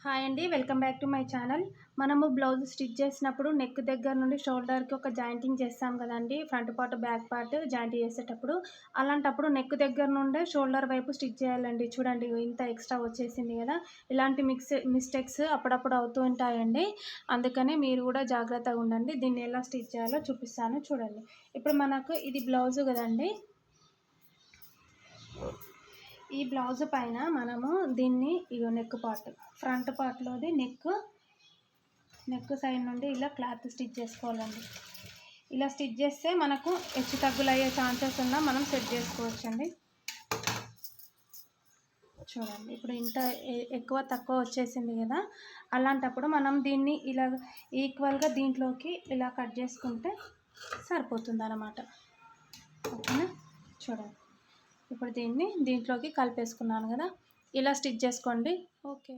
Hi అండి. Welcome back to my channel. మనము blouse stitch చేసినప్పుడు నెక్ దగ్గర నుండి షోల్డర్‌కి ఒక జాయింటింగ్ చేస్తాం కదండీ! Front part, back part joint చేసేటప్పుడు. అలాంటప్పుడు నెక్ దగ్గర నుండే షోల్డర్ వైపు స్టిచ్ చేయాలండి. చూడండి ఇంత ఎక్స్‌ట్రా వచ్చేసింది కదా! ఇలాంటి మిస్టేక్స్ అప్పుడప్పుడు అవుతూ ఉంటాయండి. అందుకని మీరు కూడా జాగ్రత్తగా ఉండండి. దీన్ని ఎలా స్టిచ్ చేయాలో చూపిస్తాను చూడండి. ఇప్పుడు మనకు ఇది బ్లౌజు కదండీ! ఈ బ్లౌజ్ పైన మనము దీన్ని నెక్ పార్ట్, ఫ్రంట్ పార్ట్‌లోది నెక్ సైడ్ నుండి ఇలా క్లాత్ స్టిచ్ చేసుకోవాలండి. ఇలా స్టిచ్ చేస్తే మనకు హెచ్చు తగ్గులయ్యే ఛాన్సెస్ ఉన్నా మనం సెట్ చేసుకోవచ్చండి. చూడండి ఇప్పుడు ఇంత ఎక్కువ తక్కువ వచ్చేసింది కదా! అలాంటప్పుడు మనం దీన్ని ఇలా ఈక్వల్‌గా దీంట్లోకి ఇలా కట్ చేసుకుంటే సరిపోతుందన్నమాట. ఓకేనా? చూడండి. ఇప్పుడు దీంట్లోకి కలిపేసుకున్నాను కదా! ఇలా స్టిచ్ చేసుకోండి. ఓకే.